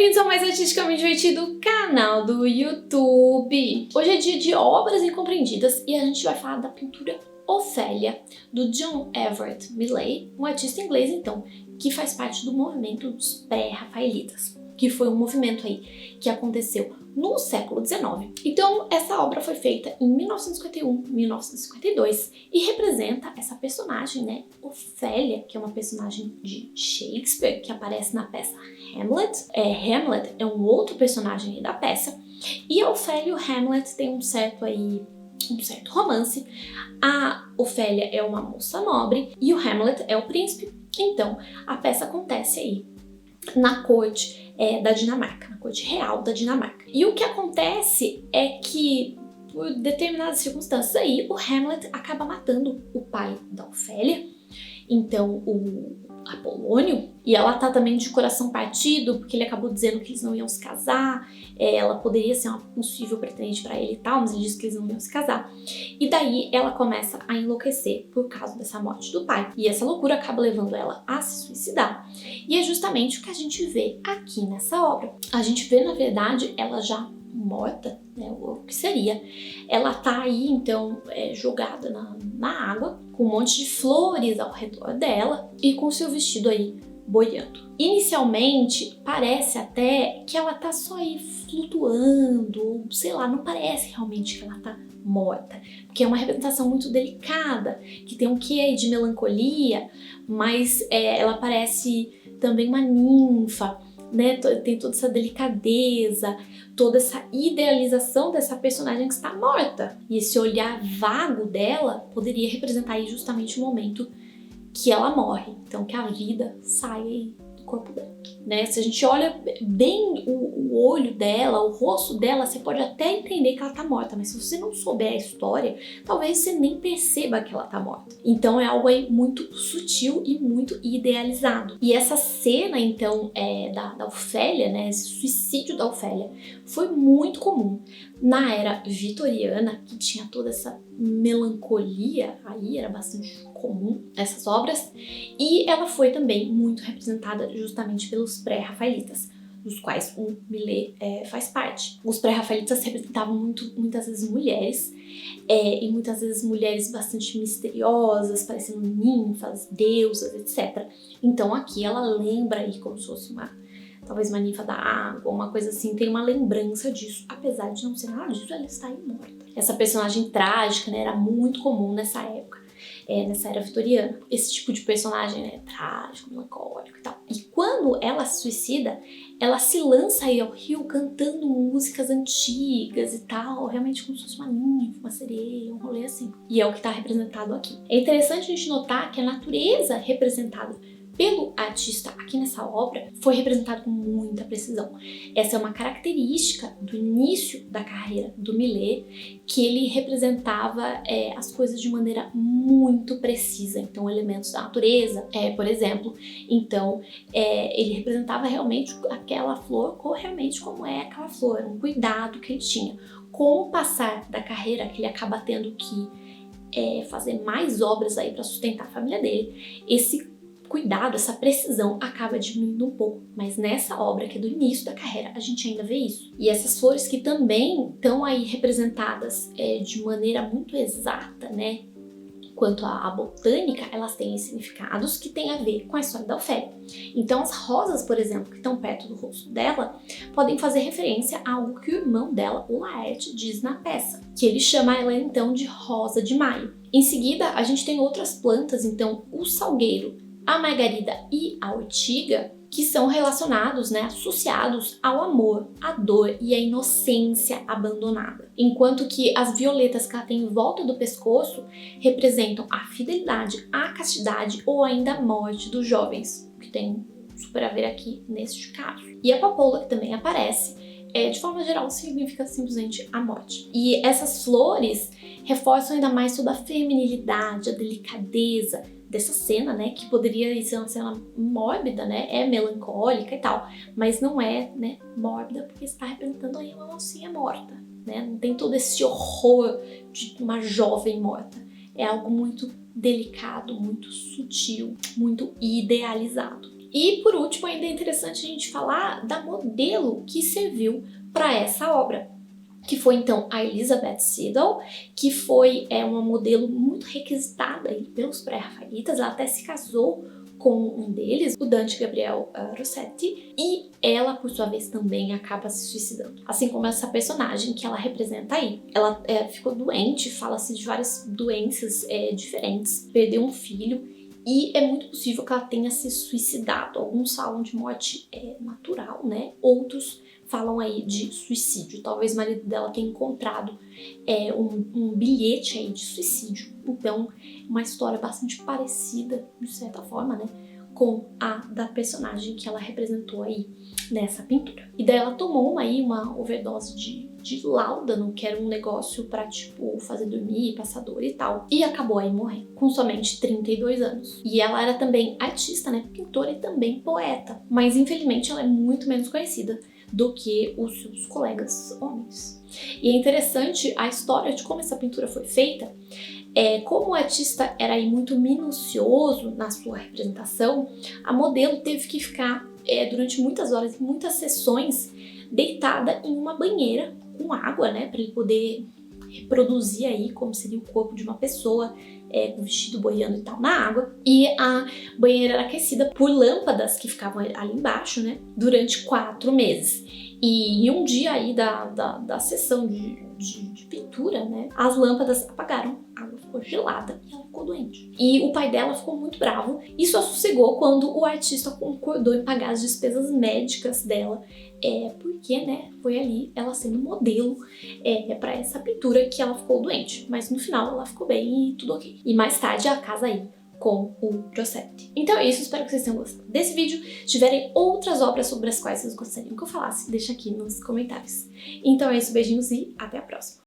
bem-vindos ao mais artisticamente divertido canal do YouTube. Hoje é dia de obras incompreendidas e a gente vai falar da pintura Ofélia, do John Everett Millais, um artista inglês, então, que faz parte do movimento dos pré-rafaelitas, que foi um movimento aí que aconteceu no século XIX. Então, essa obra foi feita em 1951, 1952 e representa essa personagem, né, Ofélia, que é uma personagem de Shakespeare, que aparece na peça Hamlet. Hamlet é um outro personagem da peça, e a Ofélia e o Hamlet têm um certo romance. A Ofélia é uma moça nobre e o Hamlet é o príncipe. Então, a peça acontece aí na corte da Dinamarca, na corte real da Dinamarca. E o que acontece é que, por determinadas circunstâncias aí, o Hamlet acaba matando o pai da Ofélia, então o Apolônio, e ela tá também de coração partido, porque ele acabou dizendo que eles não iam se casar, ela poderia ser uma possível pretendente pra ele e tal, mas ele disse que eles não iam se casar. E daí ela começa a enlouquecer por causa dessa morte do pai. E essa loucura acaba levando ela a se suicidar. E é justamente o que a gente vê aqui nessa obra. A gente vê, na verdade, ela já morta, né, o que seria. Ela tá aí, então, jogada na água, com um monte de flores ao redor dela e com seu vestido aí boiando. Inicialmente, parece até que ela tá só aí flutuando, sei lá, não parece realmente que ela tá morta, porque é uma representação muito delicada, que tem um quê aí de melancolia, mas ela parece também uma ninfa, né? Tem toda essa delicadeza, toda essa idealização dessa personagem que está morta. E esse olhar vago dela poderia representar aí justamente o momento que ela morre, então que a vida sai aí do corpo dela, né? Se a gente olha bem o olho dela, o rosto dela, você pode até entender que ela tá morta, mas se você não souber a história, talvez você nem perceba que ela tá morta. Então é algo aí muito sutil e muito idealizado. E essa cena, então, da Ofélia, né, esse suicídio da Ofélia, foi muito comum na era vitoriana, que tinha toda essa melancolia, aí era bastante comum essas obras, e ela foi também muito representada justamente pelos pré-rafaelitas, dos quais o Millais faz parte. Os pré-rafaelitas representavam muitas vezes mulheres, e muitas vezes mulheres bastante misteriosas, parecendo ninfas, deusas, etc. Então aqui ela lembra aí como se fosse talvez uma ninfa da água, uma coisa assim, tem uma lembrança disso, apesar de não ser nada disso, ela está imorta. Essa personagem trágica, né, era muito comum nessa época, nessa era vitoriana. Esse tipo de personagem, né, trágico, melancólico e tal. E quando ela se suicida, ela se lança aí ao rio cantando músicas antigas e tal, realmente como se fosse uma ninfa, uma sereia, um rolê assim. E é o que está representado aqui. É interessante a gente notar que a natureza representada pelo artista aqui nessa obra foi representado com muita precisão. Essa é uma característica do início da carreira do Millais, que ele representava as coisas de maneira muito precisa. Então, elementos da natureza, por exemplo. Então, ele representava realmente aquela flor realmente como é aquela flor, um cuidado que ele tinha. Com o passar da carreira, que ele acaba tendo que fazer mais obras aí para sustentar a família dele, esse cuidado, essa precisão acaba diminuindo um pouco, mas nessa obra que é do início da carreira a gente ainda vê isso. E essas flores que também estão aí representadas de maneira muito exata, né, quanto à botânica, elas têm significados que têm a ver com a história da Ofélia. Então as rosas, por exemplo, que estão perto do rosto dela, podem fazer referência a algo que o irmão dela, o Laerte, diz na peça, que ele chama ela então de Rosa de Maio. Em seguida, a gente tem outras plantas, então o salgueiro, a margarida e a ortiga, que são relacionados, né, associados ao amor, à dor e à inocência abandonada. Enquanto que as violetas que ela tem em volta do pescoço representam a fidelidade, a castidade ou ainda a morte dos jovens, que tem super a ver aqui neste caso. E a papoula, que também aparece, de forma geral significa simplesmente a morte. E essas flores reforçam ainda mais toda a feminilidade, a delicadeza dessa cena, né, que poderia ser uma cena mórbida, né, melancólica e tal, mas não é, né, mórbida porque está representando aí uma mocinha morta, né, não tem todo esse horror de uma jovem morta, é algo muito delicado, muito sutil, muito idealizado. E por último, ainda é interessante a gente falar da modelo que serviu para essa obra, que foi então a Elizabeth Siddal, que foi uma modelo muito requisitada aí pelos pré-rafaelitas. Ela até se casou com um deles, o Dante Gabriel Rossetti, e ela, por sua vez, também acaba se suicidando. Assim como essa personagem que ela representa aí. Ela ficou doente, fala-se de várias doenças diferentes, perdeu um filho, e é muito possível que ela tenha se suicidado. Alguns falam de morte natural, né? Outros falam aí de suicídio. Talvez o marido dela tenha encontrado um bilhete aí de suicídio. Então, uma história bastante parecida, de certa forma, né, com a da personagem que ela representou aí nessa pintura. E daí ela tomou aí uma overdose de láudano, que era um negócio pra, tipo, fazer dormir, passar dor e tal. E acabou aí morrendo, com somente 32 anos. E ela era também artista, né, pintora e também poeta. Mas, infelizmente, ela é muito menos conhecida do que os seus colegas homens. E é interessante a história de como essa pintura foi feita. Como o artista era aí muito minucioso na sua representação, a modelo teve que ficar durante muitas horas, em muitas sessões, deitada em uma banheira com água, né, para ele poder reproduzir aí como seria o corpo de uma pessoa, com o vestido boiando e tal na água. E a banheira era aquecida por lâmpadas que ficavam ali embaixo, né, durante 4 meses. E em um dia aí da sessão de pintura, né, as lâmpadas apagaram, a água ficou gelada e ela ficou doente. E o pai dela ficou muito bravo e só sossegou quando o artista concordou em pagar as despesas médicas dela, porque, né, foi ali ela sendo modelo para essa pintura que ela ficou doente. Mas no final ela ficou bem e tudo ok. E mais tarde ela casa aí com o Rossetti. Então é isso, espero que vocês tenham gostado desse vídeo. Se tiverem outras obras sobre as quais vocês gostariam que eu falasse, deixa aqui nos comentários. Então é isso, beijinhos e até a próxima!